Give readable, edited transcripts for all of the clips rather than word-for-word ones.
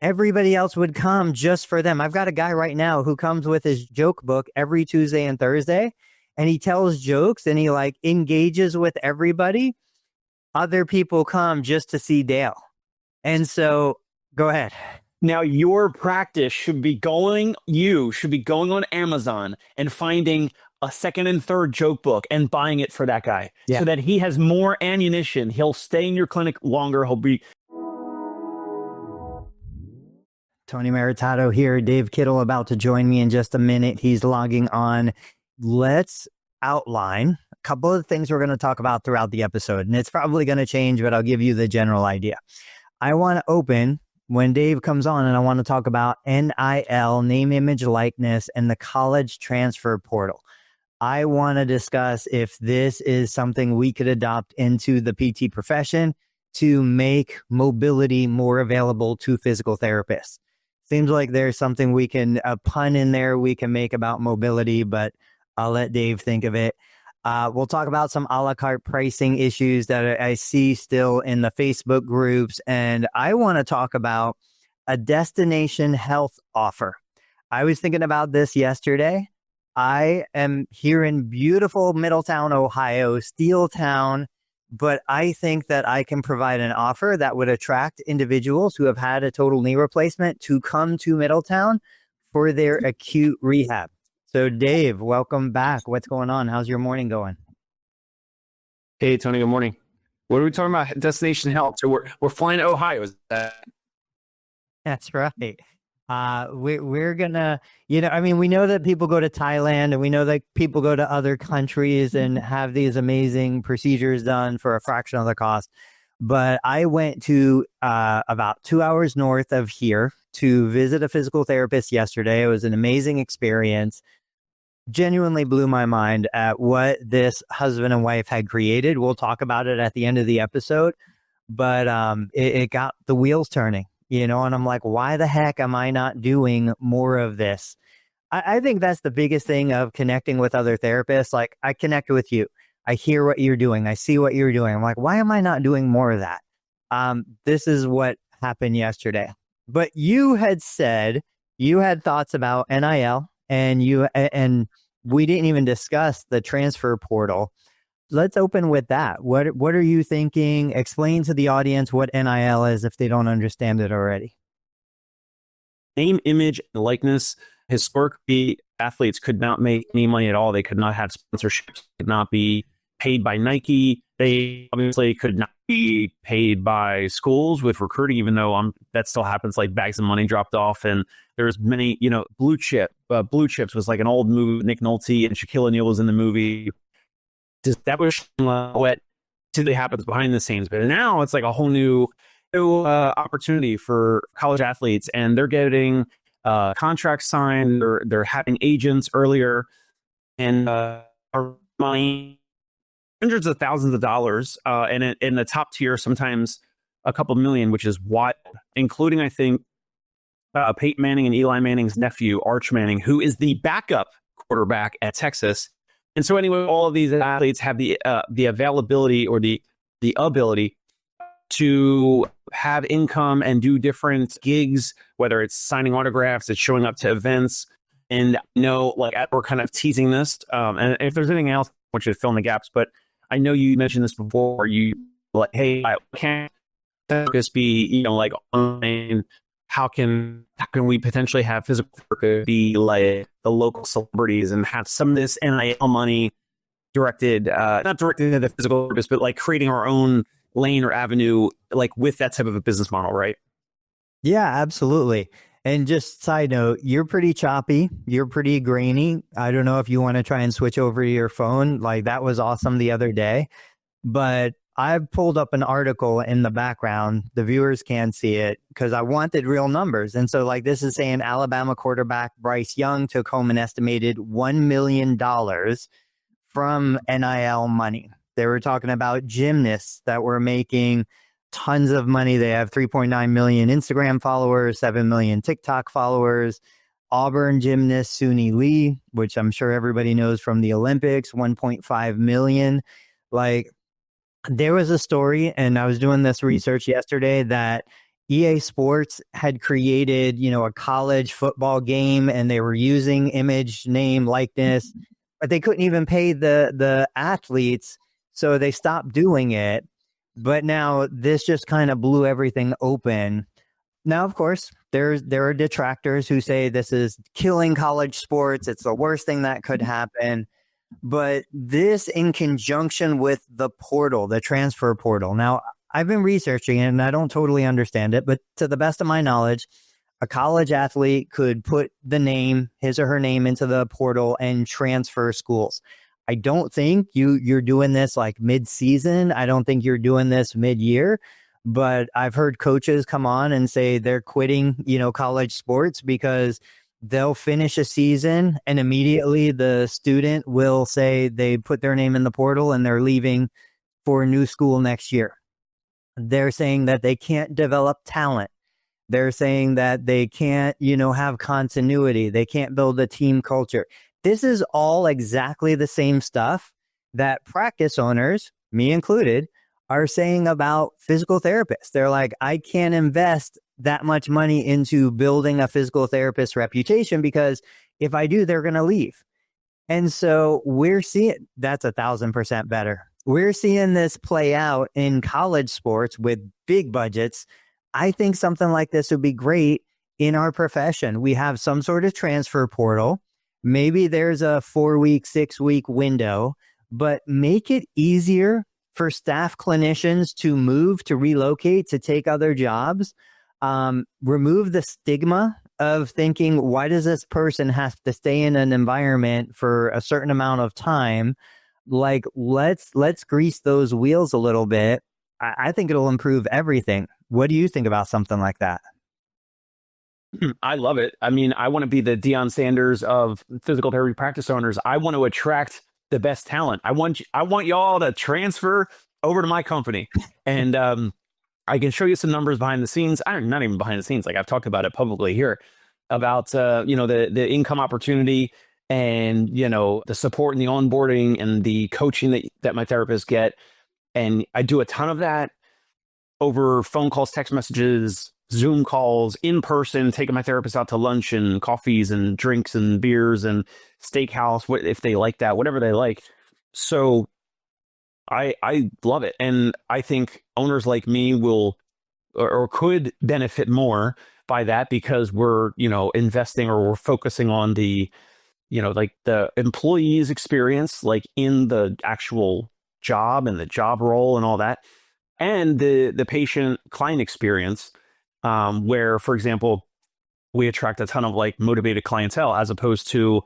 everybody else would come just for them. I've got a guy right now who comes with his joke book every Tuesday and Thursday, and he tells jokes and he like engages with everybody. Other people come just to see Dale. And so go ahead. Now your practice should be going on Amazon and finding a second and third joke book and buying it for that guy so that he has more ammunition. He'll stay in your clinic longer. He'll be. Tony Maritato here. Dave Kittle about to join me in just a minute. He's logging on. Let's outline a couple of things we're going to talk about throughout the episode. And it's probably going to change, but I'll give you the general idea. I want to open when Dave comes on, and I want to talk about NIL, name, image, likeness, and the college transfer portal. I want to discuss if this is something we could adopt into the PT profession to make mobility more available to physical therapists. Seems like there's something we can, a pun in there we can make about mobility, but I'll let Dave think of it. We'll talk about some a la carte pricing issues that I see still in the Facebook groups. And I want to talk about a destination health offer. I was thinking about this yesterday. I am here in beautiful Middletown, Ohio, Steel Town, but I think that I can provide an offer that would attract individuals who have had a total knee replacement to come to Middletown for their acute rehab. So Dave, welcome back. What's going on? How's your morning going? Hey, Tony, good morning. What are we talking about? Destination health. So we're flying to Ohio. Is that? That's right. We're gonna, we know that people go to Thailand and we know that people go to other countries and have these amazing procedures done for a fraction of the cost. But I went to about 2 hours north of here to visit a physical therapist yesterday. It was an amazing experience. Genuinely blew my mind at what this husband and wife had created. We'll talk about it at the end of the episode, but it got the wheels turning. And I'm like, why the heck am I not doing more of this? I think that's the biggest thing of connecting with other therapists. Like, I connect with you. I hear what you're doing. I see what you're doing. I'm like, why am I not doing more of that? This is what happened yesterday. But you had said you had thoughts about NIL, and we didn't even discuss the transfer portal. Let's open with that. What are you thinking? Explain to the audience what NIL is if they don't understand it already. Name, image, and likeness. Historically, athletes could not make any money at all. They could not have sponsorships, could not be paid by Nike. They obviously could not be paid by schools with recruiting, even though that still happens, like bags of money dropped off. And there's many, Blue Chips was like an old movie. Nick Nolte and Shaquille O'Neal was in the movie. That was what typically happens behind the scenes. But now it's like a whole new opportunity for college athletes, and they're getting contracts signed. They're having agents earlier, and money, hundreds of thousands of dollars, and in the top tier, sometimes a couple million, which is wild, including, I think, Peyton Manning and Eli Manning's nephew, Arch Manning, who is the backup quarterback at Texas. And so anyway, all of these athletes have the availability or the ability to have income and do different gigs, whether it's signing autographs, it's showing up to events. And we're kind of teasing this. And if there's anything else, I want you to fill in the gaps. But I know you mentioned this before. You like, hey, can't this be, online? How can we potentially have physical therapy be like the local celebrities and have some of this NIL money directed, not directed at the physical therapist, but like creating our own lane or avenue, like with that type of a business model, right? Yeah, absolutely. And just side note, you're pretty choppy. You're pretty grainy. I don't know if you want to try and switch over to your phone. Like, that was awesome the other day. But I pulled up an article in the background. The viewers can't see it because I wanted real numbers. And so this is saying Alabama quarterback Bryce Young took home an estimated $1 million from NIL money. They were talking about gymnasts that were making tons of money. They have 3.9 million Instagram followers, 7 million TikTok followers. Auburn gymnast Suni Lee, which I'm sure everybody knows from the Olympics, 1.5 million. There was a story, and I was doing this research yesterday, that EA Sports had created, a college football game, and they were using image, name, likeness, but they couldn't even pay the athletes, so they stopped doing it. But now this just kind of blew everything open. Now, of course, there are detractors who say this is killing college sports. It's the worst thing that could happen. But this, in conjunction with the portal, the transfer portal. Now, I've been researching it and I don't totally understand it, but to the best of my knowledge, a college athlete could put his or her name into the portal and transfer schools. I don't think you're doing this like mid-season. I don't think you're doing this mid-year, but I've heard coaches come on and say they're quitting, college sports because they'll finish a season and immediately the student will say they put their name in the portal and they're leaving for a new school next year. They're saying that they can't develop talent. They're saying that they can't, have continuity. They can't build a team culture. This is all exactly the same stuff that practice owners, me included, are saying about physical therapists. They're like, I can't invest that much money into building a physical therapist reputation because if I do, they're going to leave. And so we're seeing that's 1,000% better. We're seeing this play out in college sports with big budgets. I think something like this would be great in our profession. We have some sort of transfer portal. Maybe there's a 4-week, 6-week window, but make it easier for staff clinicians to move, to relocate, to take other jobs. Remove the stigma of thinking, why does this person have to stay in an environment for a certain amount of time? Like, let's grease those wheels a little bit. I think it'll improve everything. What do you think about something like that? I love it. I mean, I want to be the Deion Sanders of physical therapy practice owners. I want to attract the best talent. I want y'all to transfer over to my company. And I can show you some numbers behind the scenes. Not even behind the scenes. Like I've talked about it publicly here about, the income opportunity and, the support and the onboarding and the coaching that my therapists get. And I do a ton of that over phone calls, text messages, Zoom calls, in person, taking my therapist out to lunch and coffees and drinks and beers and steakhouse, if they like that, whatever they like. So I love it. And I think owners like me will or could benefit more by that because we're, investing or we're focusing on the, like the employee's experience, like in the actual job and the job role and all that. And the patient client experience, where, for example, we attract a ton of like motivated clientele as opposed to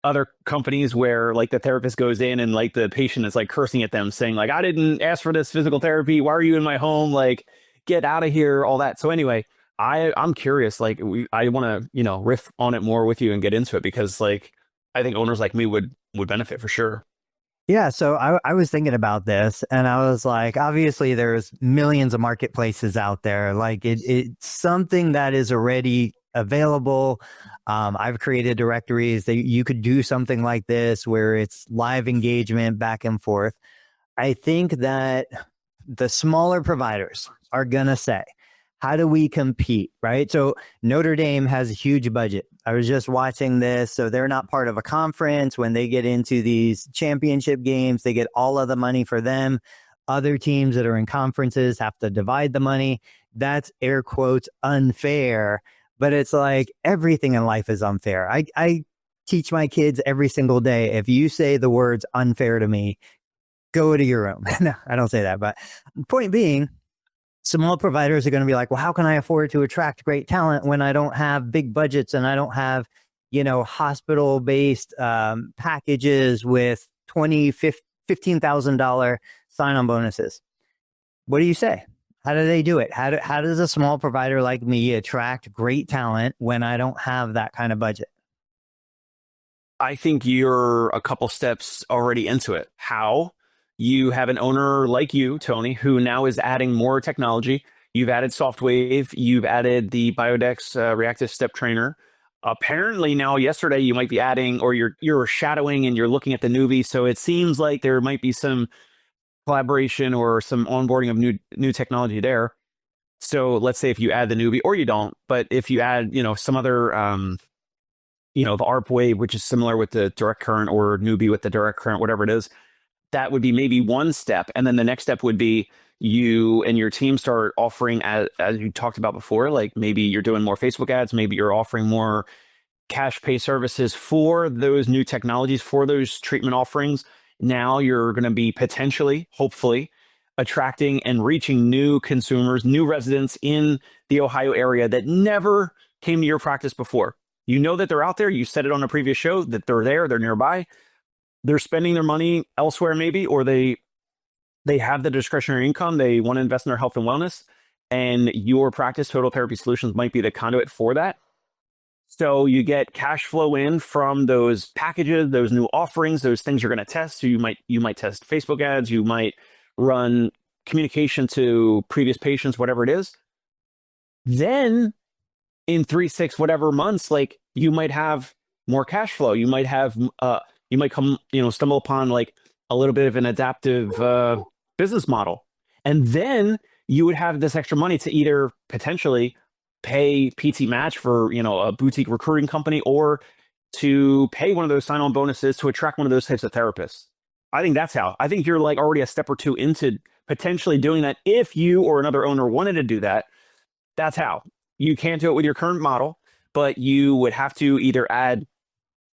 other companies where like the therapist goes in and like the patient is like cursing at them saying like, I didn't ask for this physical therapy. Why are you in my home? Like, get out of here, all that. So anyway, I'm curious, like I want to, riff on it more with you and get into it because like, I think owners like me would benefit for sure. Yeah, so I was thinking about this and I was like, obviously there's millions of marketplaces out there. Like it's something that is already available. I've created directories that you could do something like this where it's live engagement back and forth. I think that the smaller providers are going to say, how do we compete, right? So Notre Dame has a huge budget. I was just watching this. So they're not part of a conference. When they get into these championship games, they get all of the money for them. Other teams that are in conferences have to divide the money. That's air quotes unfair. But it's like everything in life is unfair. I teach my kids every single day. If you say the words unfair to me, go to your room. No, I don't say that. But point being, small providers are going to be like, well, how can I afford to attract great talent when I don't have big budgets and I don't have, hospital-based packages with $20,000, $15,000 sign-on bonuses? What do you say? How do they do it? How does a small provider like me attract great talent when I don't have that kind of budget? I think you're a couple steps already into it. How? You have an owner like you, Tony, who now is adding more technology. You've added SoftWave. You've added the Biodex reactive step trainer. Apparently now yesterday you might be adding, or you're shadowing and you're looking at the newbie. So it seems like there might be some collaboration or some onboarding of new technology there. So let's say if you add the newbie, or you don't, but if you add, some other, the ARP wave, which is similar with the direct current, or newbie with the direct current, whatever it is, that would be maybe one step. And then the next step would be you and your team start offering, as you talked about before, like maybe you're doing more Facebook ads, maybe you're offering more cash pay services for those new technologies, for those treatment offerings. Now you're going to be potentially, hopefully, attracting and reaching new consumers, new residents in the Ohio area that never came to your practice before. You know that they're out there. You said it on a previous show that they're there, they're nearby. They're spending their money elsewhere maybe, or they have the discretionary income. They want to invest in their health and wellness, and your practice, Total Therapy Solutions, might be the conduit for that. So you get cash flow in from those packages, those new offerings, those things you're going to test. So you might test Facebook ads, you might run communication to previous patients, whatever it is. Then in 3, 6, whatever months, like you might have more cash flow. You might have, you might stumble upon like a little bit of an adaptive business model. And then you would have this extra money to either potentially pay PT Match for, a boutique recruiting company, or to pay one of those sign-on bonuses to attract one of those types of therapists. I think that's how. I think you're like already a step or two into potentially doing that. If you or another owner wanted to do that, that's how. You can't do it with your current model, but you would have to either add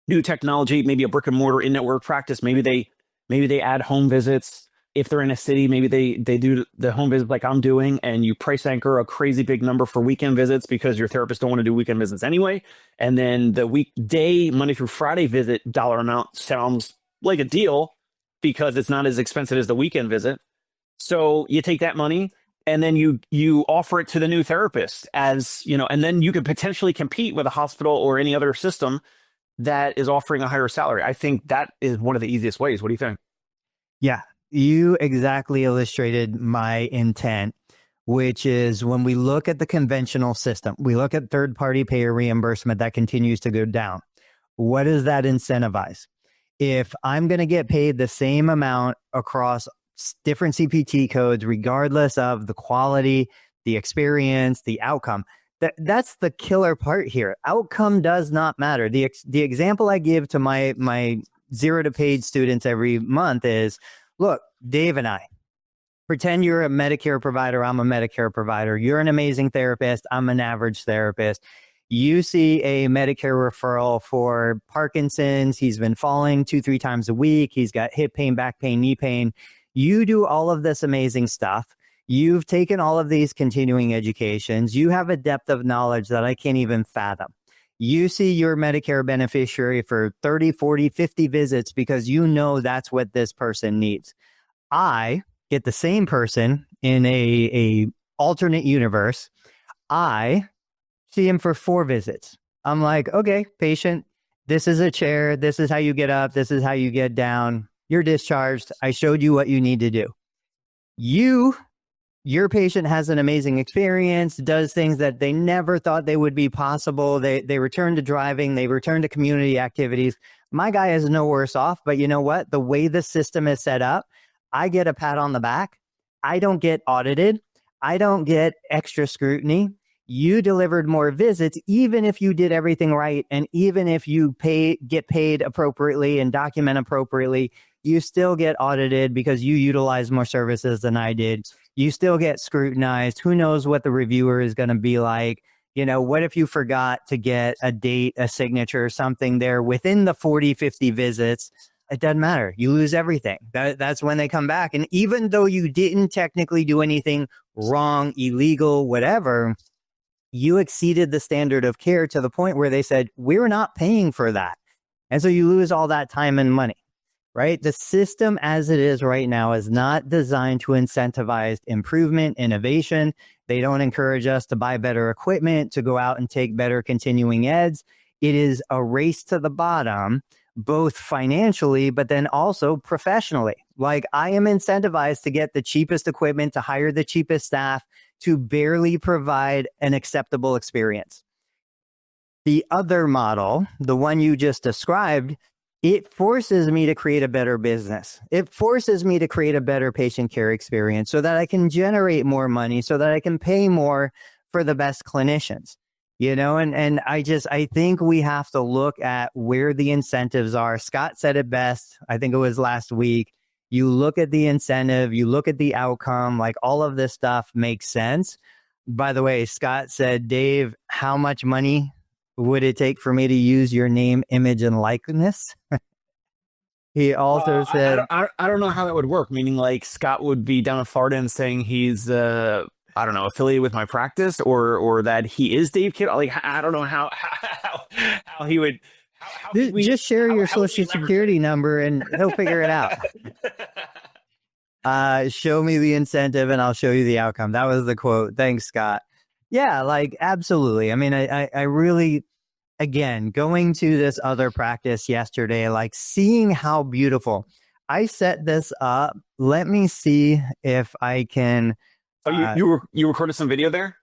new technology, maybe a brick and mortar in-network practice. Maybe they add home visits. If they're in a city, maybe they do the home visits like I'm doing, and you price anchor a crazy big number for weekend visits because your therapist don't want to do weekend visits anyway. And then the weekday, Monday through Friday visit dollar amount sounds like a deal because it's not as expensive as the weekend visit. So you take that money and then you offer it to the new therapist, as and then you could potentially compete with a hospital or any other system that is offering a higher salary. I think that is one of the easiest ways. What do you think? Yeah, you exactly illustrated my intent, which is when we look at the conventional system, we look at third-party payer reimbursement that continues to go down. What does that incentivize? If I'm going to get paid the same amount across different CPT codes, regardless of the quality, the experience, the outcome, that's the killer part here. Outcome does not matter. The example I give to my 0 to paid students every month is, look, Dave and I, pretend you're a Medicare provider. I'm a Medicare provider. You're an amazing therapist. I'm an average therapist. You see a Medicare referral for Parkinson's. He's been falling 2-3 times a week. He's got hip pain, back pain, knee pain. You do all of this amazing stuff. You've taken all of these continuing educations. You have a depth of knowledge that I can't even fathom. You see your Medicare beneficiary for 30, 40, 50 visits because you know that's what this person needs. I get the same person in a alternate universe. I see him for 4 visits. I'm like, okay, patient, this is a chair. This is how you get up. This is how you get down. You're discharged. I showed you what you need to do. Your patient has an amazing experience, does things that they never thought they would be possible. They return to driving. They return to community activities. My guy is no worse off, but you know what? The way the system is set up, I get a pat on the back. I don't get audited. I don't get extra scrutiny. You delivered more visits, even if you did everything right, and even if you get paid appropriately and document appropriately, you still get audited because you utilize more services than I did. You still get scrutinized. Who knows what the reviewer is going to be like? What if you forgot to get a date, a signature, something there within the 40, 50 visits? It doesn't matter. You lose everything. That's when they come back. And even though you didn't technically do anything wrong, illegal, whatever, you exceeded the standard of care to the point where they said, we're not paying for that. And so you lose all that time and money, right? The system as it is right now is not designed to incentivize improvement, innovation. They don't encourage us to buy better equipment, to go out and take better continuing eds. It is a race to the bottom, both financially, but then also professionally. Like, I am incentivized to get the cheapest equipment, to hire the cheapest staff, to barely provide an acceptable experience. The other model, the one you just described, it forces me to create a better business. It forces me to create a better patient care experience so that I can generate more money, so that I can pay more for the best clinicians. And I think we have to look at where the incentives are. Scott said it best. I think it was last week. You look at the incentive, you look at the outcome, like all of this stuff makes sense. By the way, Scott said, Dave, how much money would it take for me to use your name, image, and likeness? He also said, I don't know how that would work. Meaning, like Scott would be down in Florida and saying he's I don't know, affiliated with my practice, or that he is Dave Kittle. Like I don't know how he would. Just share your social security number and he'll figure it out. Show me the incentive and I'll show you the outcome. That was the quote. Thanks, Scott. Yeah, like absolutely. I mean, I really, again, going to this other practice yesterday, like seeing how beautiful. I set this up. Let me see if I can. Oh, you recorded some video there?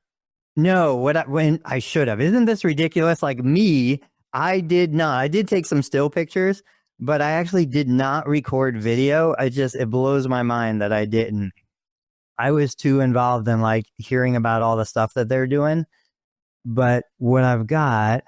No, when I should have. Isn't this ridiculous? Like me, I did not. I did take some still pictures, but I actually did not record video. It blows my mind that I didn't. I was too involved in like hearing about all the stuff that they're doing. But what I've got.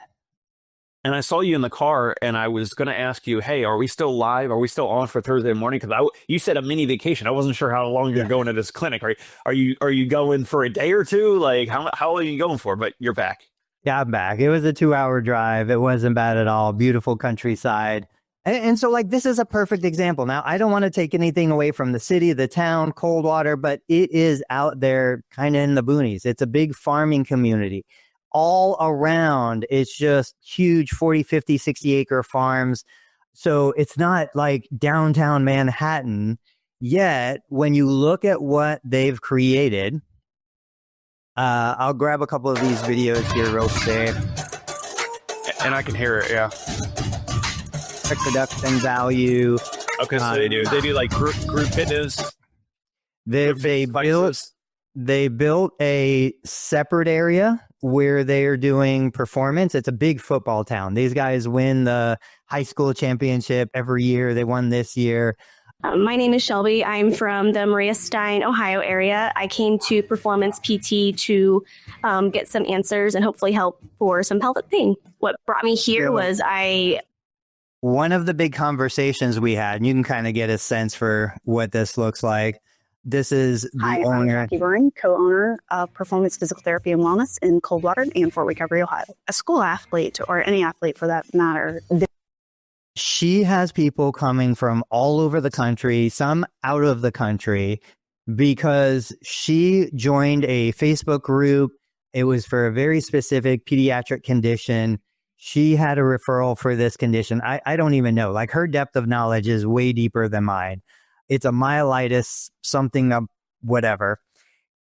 And I saw you in the car and I was going to ask you, hey, are we still live? Are we still on for Thursday morning? Because you said a mini vacation. I wasn't sure how long you're going to this clinic. Are you going for a day or two? Like how long are you going for? But you're back. Yeah, I'm back. It was a 2-hour drive. It wasn't bad at all. Beautiful countryside. And so like, this is a perfect example. Now, I don't want to take anything away from the city, the town, Coldwater, but it is out there kind of in the boonies. It's a big farming community. All around, it's just huge 40, 50, 60 acre farms. So it's not like downtown Manhattan. Yet, when you look at what they've created, I'll grab a couple of these videos here real quick. And I can hear it, yeah. Production value. Okay, so they do like group fitness. They built a separate area where they are doing performance. It's a big football town. These guys win the high school championship every year. They won this year. My name is Shelby. I'm from the Maria Stein, Ohio area. I came to Performance PT to get some answers and hopefully help for some pelvic pain. What brought me here was one of the big conversations we had, and you can kind of get a sense for what this looks like. This is the owner. I'm Jackie Byrne, co-owner of Performance Physical Therapy and Wellness in Coldwater and Fort Recovery, Ohio. A school athlete, or any athlete for that matter. She has people coming from all over the country, some out of the country, because she joined a Facebook group. It was for a very specific pediatric condition. She had a referral for this condition. I don't even know. Like her depth of knowledge is way deeper than mine. It's a myelitis, something, whatever.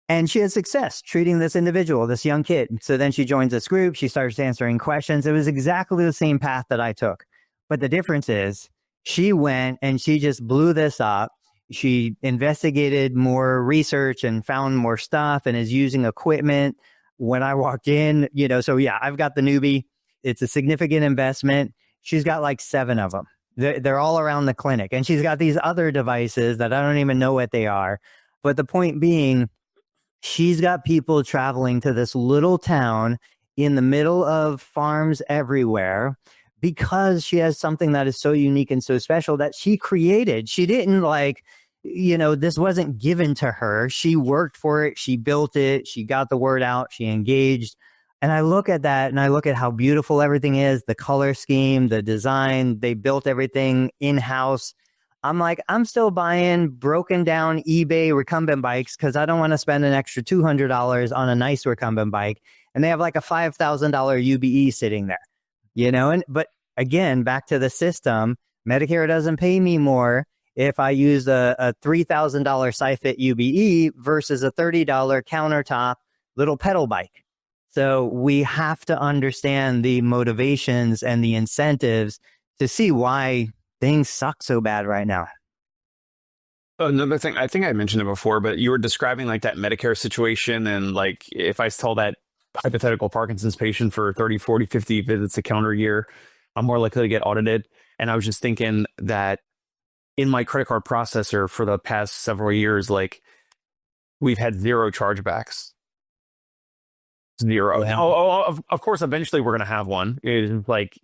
And she had success treating this individual, this young kid. So then she joins this group. She starts answering questions. It was exactly the same path that I took. But the difference is she went and she just blew this up. She investigated more research and found more stuff and is using equipment. When I walked in, so yeah, I've got the newbie. It's a significant investment. She's got like 7 of them. They're all around the clinic. And she's got these other devices that I don't even know what they are. But the point being, she's got people traveling to this little town in the middle of farms everywhere because she has something that is so unique and so special that she created. She didn't this wasn't given to her. She worked for it. She built it. She got the word out. She engaged. And I look at that and I look at how beautiful everything is, the color scheme, the design. They built everything in-house. I'm like, I'm still buying broken down eBay recumbent bikes because I don't want to spend an extra $200 on a nice recumbent bike. And they have like a $5,000 UBE sitting there, but again, back to the system, Medicare doesn't pay me more if I use a $3,000 SciFit UBE versus a $30 countertop little pedal bike. So we have to understand the motivations and the incentives to see why things suck so bad right now. Another thing, I think I mentioned it before, but you were describing like that Medicare situation. And like, if I tell that hypothetical Parkinson's patient for 30, 40, 50 visits a calendar year, I'm more likely to get audited. And I was just thinking that in my credit card processor for the past several years, like we've had zero chargebacks. Zero. Yeah. Of course, eventually we're going to have one. It's like,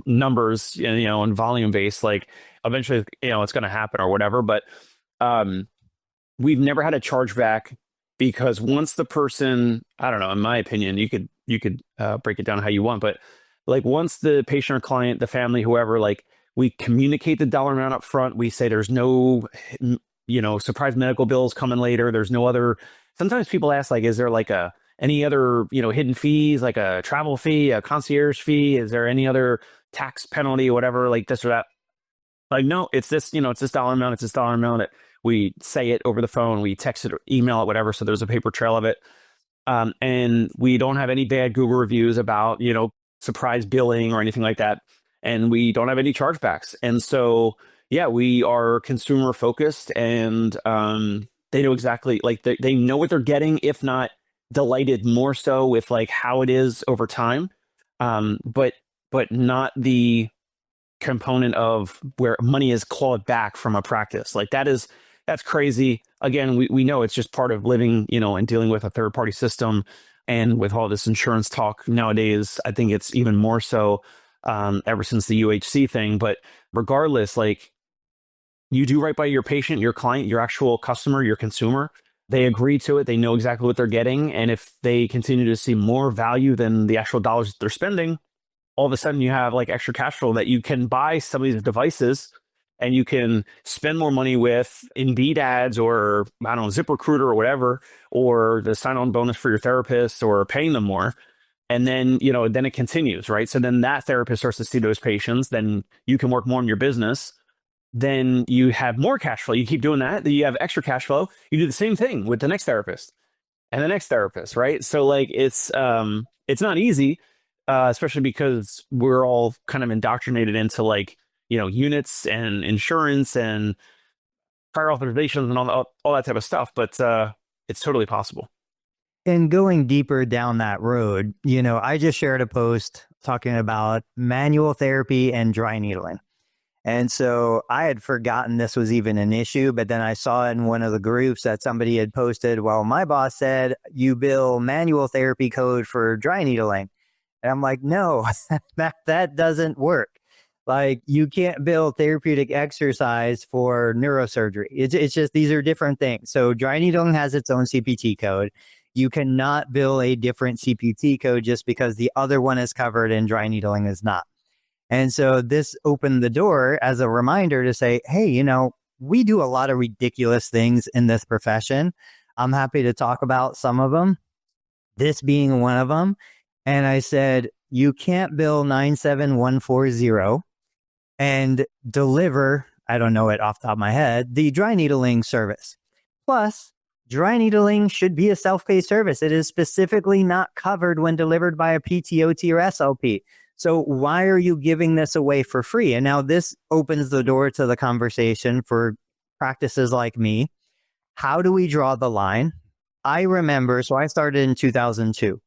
numbers, and volume based, like eventually, it's going to happen or whatever. But we've never had a chargeback because once the person, I don't know, in my opinion, you could break it down how you want, but like once the patient or client, the family, whoever, like we communicate the dollar amount up front, we say there's no, surprise medical bills coming later. There's no other. Sometimes people ask, like, is there like any other, hidden fees, like a travel fee, a concierge fee? Is there any other tax penalty, whatever, like this or that? Like, no, it's this, it's this dollar amount. It's this dollar amount. We say it over the phone, we text it or email it, whatever. So there's a paper trail of it. And we don't have any bad Google reviews about, surprise billing or anything like that. And we don't have any chargebacks. And so, yeah, we are consumer focused, and they know exactly, like they know what they're getting, if not delighted more so with like how it is over time. But not the component of where money is clawed back from a practice. Like that's crazy. Again, we know it's just part of living, and dealing with a third party system. And with all this insurance talk nowadays, I think it's even more so ever since the UHC thing. But regardless, like you do right by your patient, your client, your actual customer, your consumer. They agree to it. They know exactly what they're getting. And if they continue to see more value than the actual dollars that they're spending, all of a sudden you have like extra cash flow that you can buy some of these devices and you can spend more money with Indeed ads or, I don't know, ZipRecruiter or whatever, or the sign-on bonus for your therapist, or paying them more. And then, then it continues, right? So then that therapist starts to see those patients. Then you can work more in your business. Then you have more cash flow. You keep doing that. Then you have extra cash flow. You do the same thing with the next therapist and the next therapist, right? So like it's not easy, especially because we're all kind of indoctrinated into like, units and insurance and prior authorizations and all that type of stuff. But it's totally possible. And going deeper down that road, I just shared a post talking about manual therapy and dry needling. And so I had forgotten this was even an issue, but then I saw in one of the groups that somebody had posted, well, my boss said you bill manual therapy code for dry needling. And I'm like, no, that doesn't work. Like you can't bill therapeutic exercise for neurosurgery. It's just, these are different things. So dry needling has its own CPT code. You cannot bill a different CPT code just because the other one is covered and dry needling is not. And so this opened the door as a reminder to say, hey, we do a lot of ridiculous things in this profession. I'm happy to talk about some of them, this being one of them. And I said, you can't bill 97140 and deliver, I don't know it off the top of my head, the dry needling service. Plus, dry needling should be a self-pay service. It is specifically not covered when delivered by a PTOT or SLP. So why are you giving this away for free? And now this opens the door to the conversation for practices like me. How do we draw the line? I remember, so I started in 2002.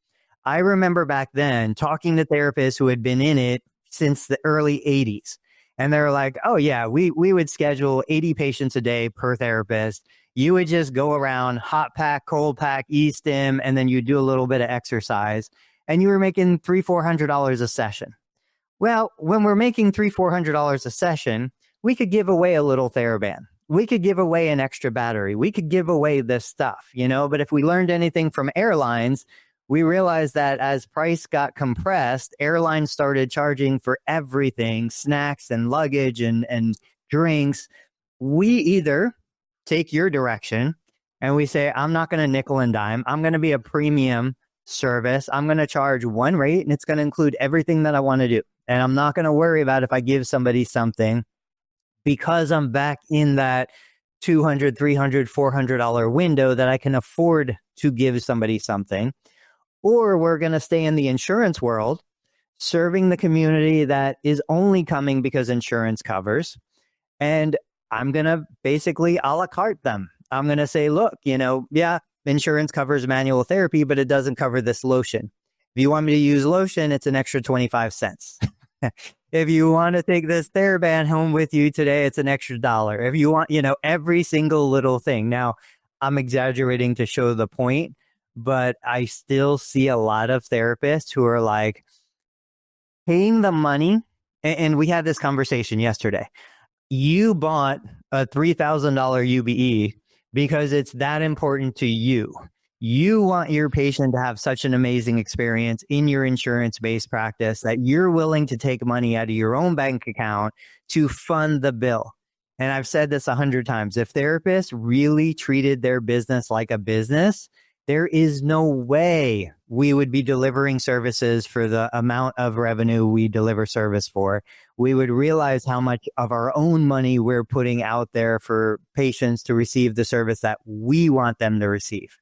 I remember back then talking to therapists who had been in it since the early 80s. And they're like, oh yeah, we would schedule 80 patients a day per therapist. You would just go around, hot pack, cold pack, e-stim, and then you do a little bit of exercise. And you were making $300-400 a session. Well, when we're making $300-400 a session, we could give away a little TheraBand. We could give away an extra battery. We could give away this stuff, But if we learned anything from airlines, we realized that as price got compressed, airlines started charging for everything, snacks and luggage and drinks. We either take your direction and we say, I'm not going to nickel and dime. I'm going to be a premium service. I'm going to charge one rate and it's going to include everything that I want to do. And I'm not going to worry about if I give somebody something because I'm back in that $200, $300, $400 window that I can afford to give somebody something. Or we're going to stay in the insurance world, serving the community that is only coming because insurance covers. And I'm going to basically a la carte them. I'm going to say, look, insurance covers manual therapy, but it doesn't cover this lotion. If you want me to use lotion, it's an extra 25 cents. If you want to take this TheraBand home with you today, it's an extra $1. If you want, every single little thing. Now, I'm exaggerating to show the point, but I still see a lot of therapists who are like paying the money. And we had this conversation yesterday. You bought a $3,000 UBE because it's that important to you. You want your patient to have such an amazing experience in your insurance-based practice that you're willing to take money out of your own bank account to fund the bill. And I've said this 100 times. If therapists really treated their business like a business, there is no way we would be delivering services for the amount of revenue we deliver service for. We would realize how much of our own money we're putting out there for patients to receive the service that we want them to receive.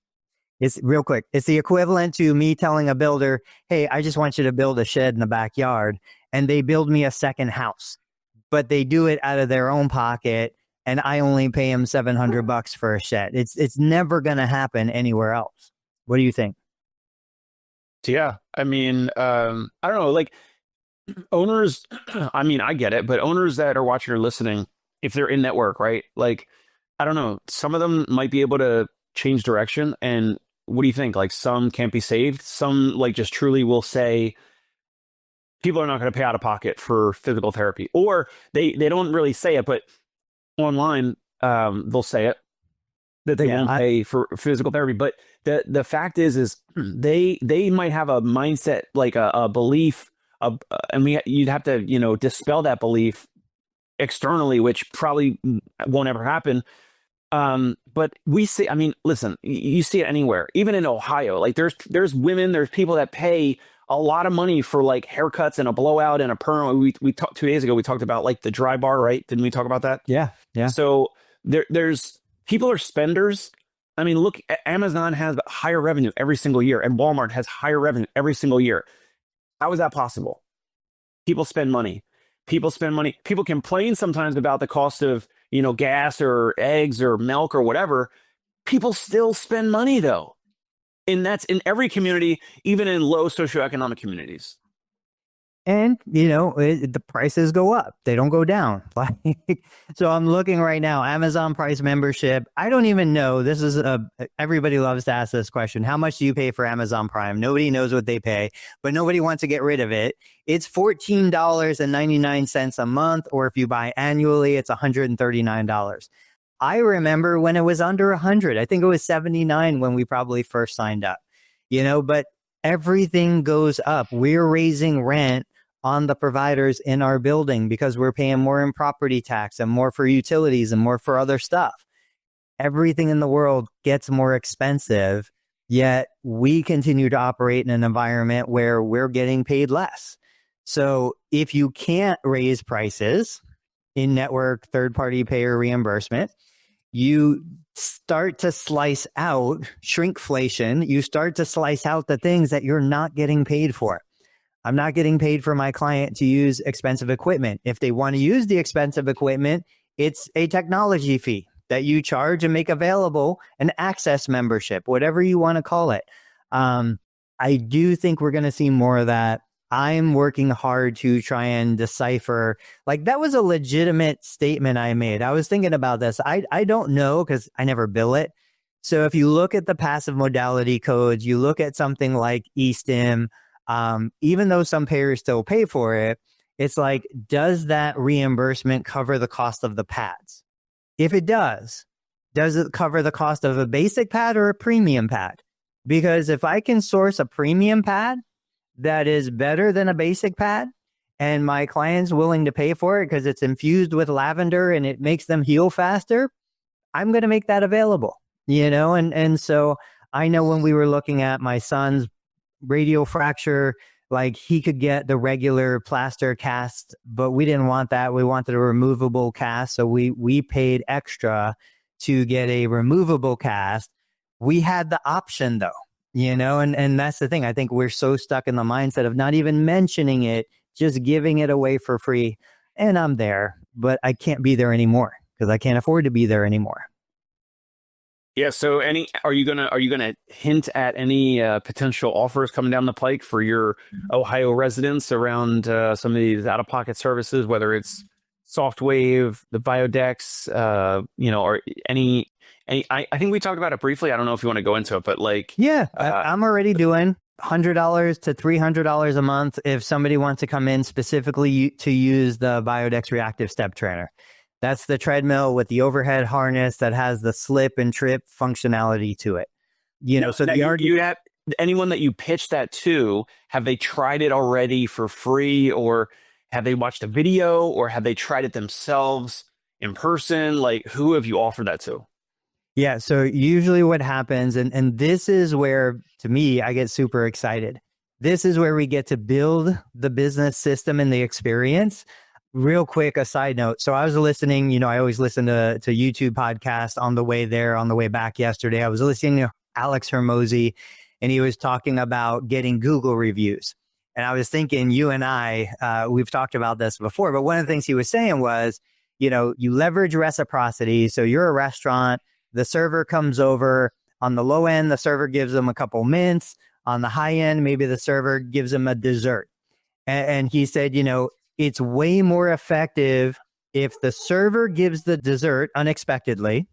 It's real quick. It's the equivalent to me telling a builder, hey, I just want you to build a shed in the backyard, and they build me a second house, but they do it out of their own pocket, and I only pay them $700 for a shed. It's never going to happen anywhere else. What do you think? Yeah. I mean, I don't know, like owners, I mean, I get it, but owners that are watching or listening, if they're in network, right? Like, I don't know, some of them might be able to change direction. And what do you think? Like some can't be saved. Some like just truly will say, people are not going to pay out of pocket for physical therapy, or they don't really say it, but online, they'll say it that they won't pay for physical therapy. But the fact is they might have a mindset, like a belief of, you'd have to, dispel that belief externally, which probably won't ever happen. But we see, listen, you see it anywhere, even in Ohio, like there's women, there's people that pay a lot of money for like haircuts and a blowout and a perm. We talked 2 days ago, we talked about like the dry bar, right? Didn't we talk about that? Yeah. So there's people are spenders. I mean, look, Amazon has higher revenue every single year, and Walmart has higher revenue every single year. How is that possible? People spend money. People complain sometimes about the cost of, gas or eggs or milk or whatever. People still spend money though. And that's in every community, even in low socioeconomic communities. And, the prices go up. They don't go down. So I'm looking right now, Amazon Price membership. I don't even know. This is everybody loves to ask this question. How much do you pay for Amazon Prime? Nobody knows what they pay, but nobody wants to get rid of it. It's $14.99 a month, or if you buy annually, it's $139. I remember when it was under 100. I think it was 79 when we probably first signed up, but everything goes up. We're raising rent on the providers in our building because we're paying more in property tax and more for utilities and more for other stuff. Everything in the world gets more expensive, yet we continue to operate in an environment where we're getting paid less. So if you can't raise prices in network third-party payer reimbursement, you start to slice out shrinkflation. You start to slice out the things that you're not getting paid for. I'm not getting paid for my client to use expensive equipment. If they want to use the expensive equipment, it's a technology fee that you charge and make available, an access membership, whatever you want to call it. I do think we're going to see more of that. I'm working hard to try and decipher, like that was a legitimate statement I made. I was thinking about this. I don't know because I never bill it. So if you look at the passive modality codes, you look at something like eSTIM, even though some payers still pay for it, it's like, does that reimbursement cover the cost of the pads? If it does it cover the cost of a basic pad or a premium pad? Because if I can source a premium pad that is better than a basic pad, and my client's willing to pay for it because it's infused with lavender and it makes them heal faster, I'm going to make that available, and so I know when we were looking at my son's radial fracture, like he could get the regular plaster cast, but we didn't want that. We wanted a removable cast. So we paid extra to get a removable cast. We had the option though, and that's the thing. I think we're so stuck in the mindset of not even mentioning it, just giving it away for free. And I'm there, but I can't be there anymore because I can't afford to be there anymore. Yeah. So are you gonna hint at any potential offers coming down the pike for your Ohio residents around some of these out of pocket services, whether it's SoftWave, the Biodex, or any, I think we talked about it briefly. I don't know if you want to go into it, but like, Yeah, I'm already doing $100 to $300 a month if somebody wants to come in specifically to use the Biodex Reactive Step Trainer. That's the treadmill with the overhead harness that has the slip and trip functionality to it. So you have anyone that you pitch that to, have they tried it already for free, or have they watched a video, or have they tried it themselves in person? Like, who have you offered that to? Yeah, so usually what happens, and this is where, to me, I get super excited. This is where we get to build the business system and the experience. Real quick, a side note. So I was listening, I always listen to YouTube podcasts on the way there, on the way back yesterday. I was listening to Alex Hermosi, and he was talking about getting Google reviews. And I was thinking, you and I, we've talked about this before, but one of the things he was saying was, you leverage reciprocity. So you're a restaurant, the server comes over. On the low end, the server gives them a couple mints. On the high end, maybe the server gives them a dessert. And he said, it's way more effective if the server gives the dessert unexpectedly,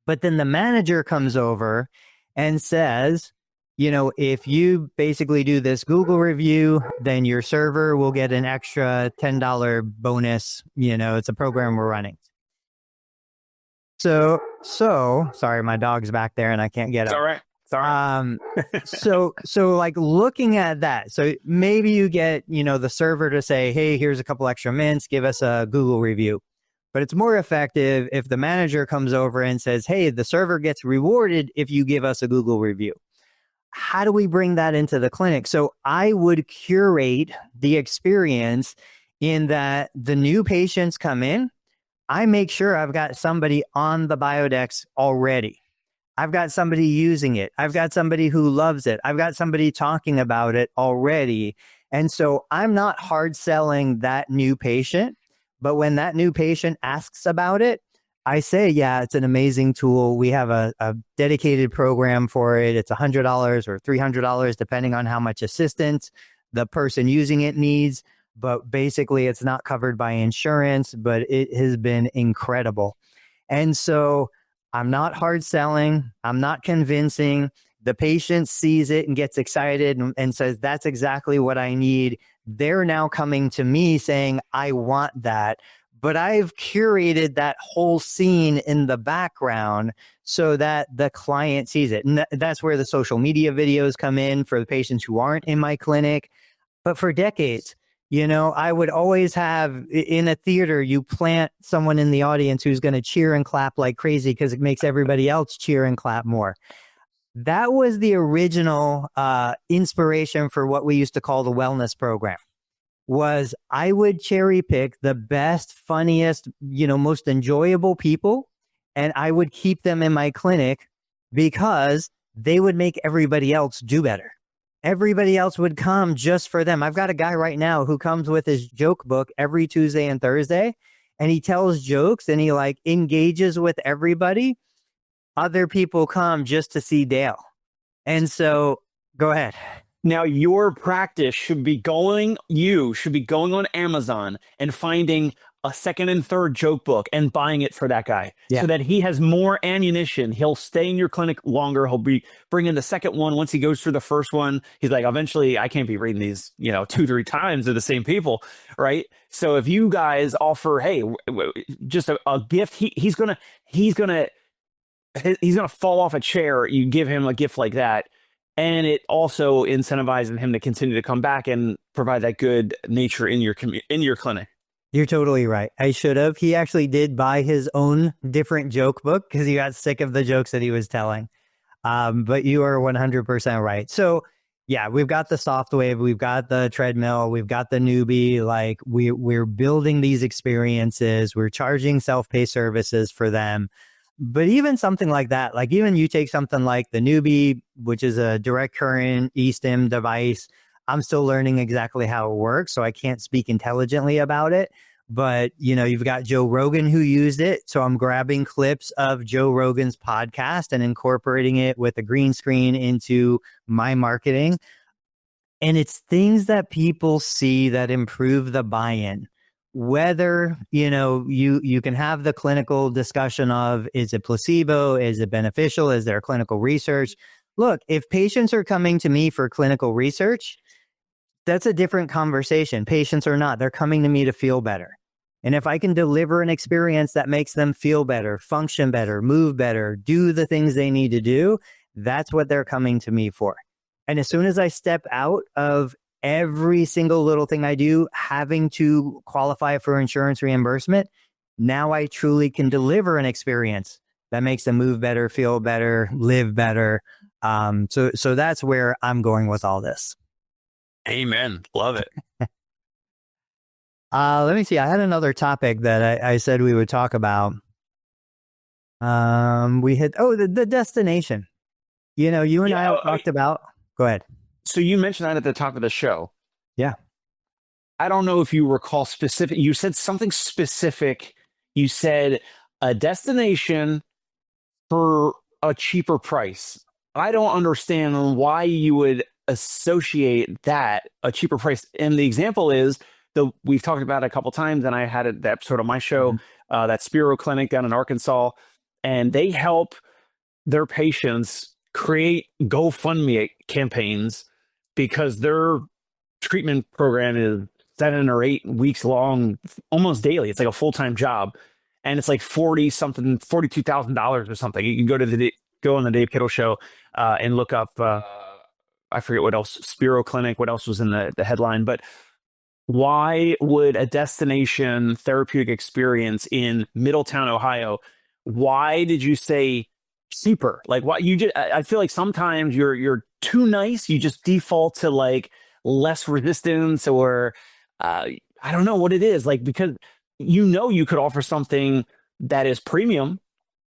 but then the manager comes over and says, if you basically do this Google review, then your server will get an extra $10 bonus. It's a program we're running. So sorry, my dog's back there and I can't get It's up. all right. So like looking at that, so maybe you get, the server to say, hey, here's a couple extra mints, give us a Google review. But it's more effective if the manager comes over and says, hey, the server gets rewarded if you give us a Google review. How do we bring that into the clinic? So I would curate the experience in that the new patients come in, I make sure I've got somebody on the Biodex already. I've got somebody using it. I've got somebody who loves it. I've got somebody talking about it already. And so I'm not hard selling that new patient, but when that new patient asks about it, I say, yeah, it's an amazing tool. We have a dedicated program for it. It's $100 or $300, depending on how much assistance the person using it needs. But basically, it's not covered by insurance, but it has been incredible. And so I'm not hard selling. I'm not convincing. The patient sees it and gets excited and says, that's exactly what I need. They're now coming to me saying, I want that. But I've curated that whole scene in the background so that the client sees it. And that's where the social media videos come in for the patients who aren't in my clinic. But for decades, I would always have in a theater, you plant someone in the audience who's going to cheer and clap like crazy because it makes everybody else cheer and clap more. That was the original inspiration for what we used to call the wellness program. Was I would cherry pick the best, funniest, most enjoyable people, and I would keep them in my clinic because they would make everybody else do better. Everybody else would come just for them. I've got a guy right now who comes with his joke book every Tuesday and Thursday, and he tells jokes and he engages with everybody. Other people come just to see Dale. And so go ahead. Now your practice should be going on Amazon and finding a second and third joke book and buying it for that guy so that he has more ammunition. He'll stay in your clinic longer. He'll be bringing the second one. Once he goes through the first one, he's like, eventually I can't be reading these, 2-3 times to the same people. Right. So if you guys offer, hey, just a gift, he's going to fall off a chair. You give him a gift like that. And it also incentivizes him to continue to come back and provide that good nature in your clinic. You're totally right. I should have. He actually did buy his own different joke book because he got sick of the jokes that he was telling. But you are 100% right. So yeah, we've got the SoftWave, we've got the treadmill, we've got the newbie. We're building these experiences. We're charging self-pay services for them. But even something like that, even you take something like the newbie, which is a direct current eSTIM device. I'm still learning exactly how it works, so I can't speak intelligently about it. but you've got Joe Rogan who used it. So I'm grabbing clips of Joe Rogan's podcast and incorporating it with a green screen into my marketing. And it's things that people see that improve the buy-in. Whether, you can have the clinical discussion of, is it placebo? Is it beneficial? Is there clinical research? Look, if patients are coming to me for clinical research, that's a different conversation. Patients are not. They're coming to me to feel better. And if I can deliver an experience that makes them feel better, function better, move better, do the things they need to do, that's what they're coming to me for. And as soon as I step out of every single little thing I do, having to qualify for insurance reimbursement, now I truly can deliver an experience that makes them move better, feel better, live better. So that's where I'm going with all this. Amen. Love it. Let me see. I had another topic that I said we would talk about. We had, the destination. You and I talked about, go ahead. So you mentioned that at the top of the show. Yeah. I don't know if you recall specific. You said something specific. You said a destination for a cheaper price. I don't understand why you would associate that a cheaper price. And the example is we've talked about it a couple times, and I had the episode of my show, that Spiro Clinic down in Arkansas, and they help their patients create GoFundMe campaigns because their treatment program is 7 or 8 weeks long, almost daily. It's like a full-time job, and it's like $42,000 or something. You can go on the Dave Kittle show and look up. I forget what else. Spiro Clinic. What else was in the headline? But why would a destination therapeutic experience in Middletown, Ohio? Why did you say cheaper? Like, what you just? I feel like sometimes you're too nice. You just default to like less resistance, or I don't know what it is. Like, because you could offer something that is premium,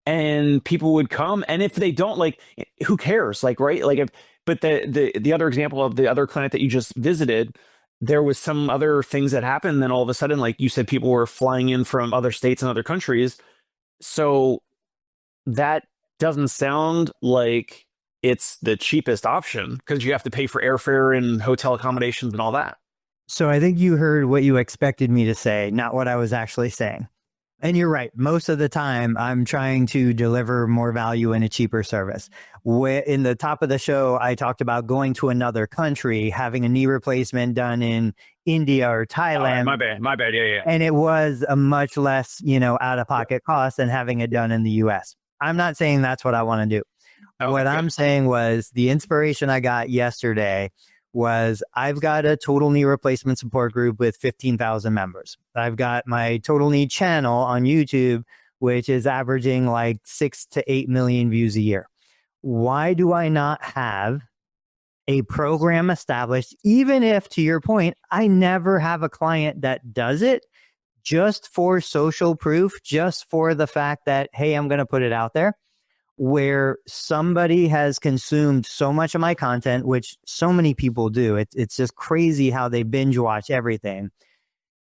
and people would come. And if they don't, like, who cares? Like, right? Like, but the other example of the other clinic that you just visited, there was some other things that happened. Then all of a sudden, like you said, people were flying in from other states and other countries. So that doesn't sound like it's the cheapest option, because you have to pay for airfare and hotel accommodations and all that. So I think you heard what you expected me to say, not what I was actually saying. And you're right. Most of the time, I'm trying to deliver more value in a cheaper service. In the top of the show, I talked about going to another country, having a knee replacement done in India or Thailand. My bad. Yeah. And it was a much less, out-of-pocket cost than having it done in the U.S. I'm not saying that's what I want to do. What I'm saying was the inspiration I got yesterday was I've got a total knee replacement support group with 15,000 members. I've got my total knee channel on YouTube, which is averaging like 6 to 8 million views a year. Why do I not have a program established, even if, to your point, I never have a client that does it, just for social proof, just for the fact that, hey, I'm going to put it out there, where somebody has consumed so much of my content, which so many people do. It's just crazy how they binge watch everything.